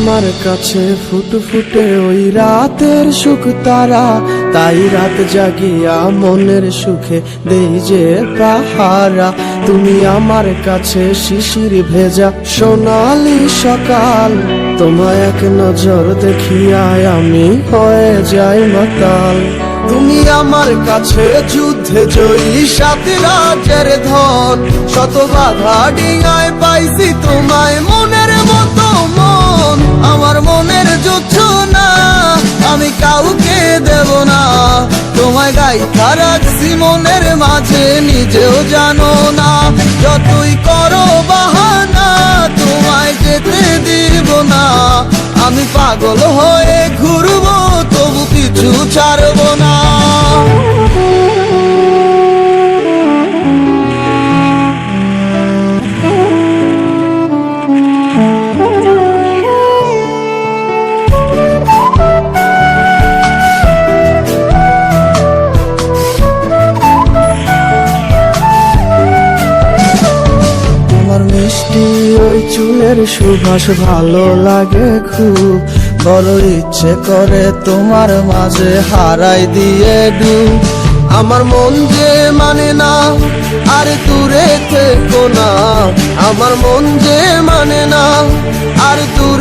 আমার কাছে ফুটফুটে ওই রাতের সুখ তারা, তাই রাত জাগিয়া মনের সুখে দেই যে পাহারা। তুমি আমার কাছে শিশির ভেজা সোনালি সকাল, তোমায় এক নজর দেখিয়ায় আমি হয়ে যাই মাতাল। তুমি আমার কাছে যুদ্ধে জয়ী সাত রাজের ধন, শত বাধা ডিঙায় পাইছি তোমায় মনের মতো মন। আমার মনের যুদ্ধ না আমি কাউকে দেব না, তোমায় গাইথা রাখছি মনের মাঝে নিজেও জানো না। যতই করো বাহানা তোমায় যেতে দিব না, আমি পাগল হয়ে ঘুরবো তবু কিছু ছাড়বো না। মিষ্টি ওই চুলের সুবাস ভালো লাগে খুব, বড় ইচ্ছে করে তোমার মাঝে হারাই দিয়ে ডুব। আমার মন যে মানে না আর দূরে থেকো না, আমার মন যে মানে না আর দূরে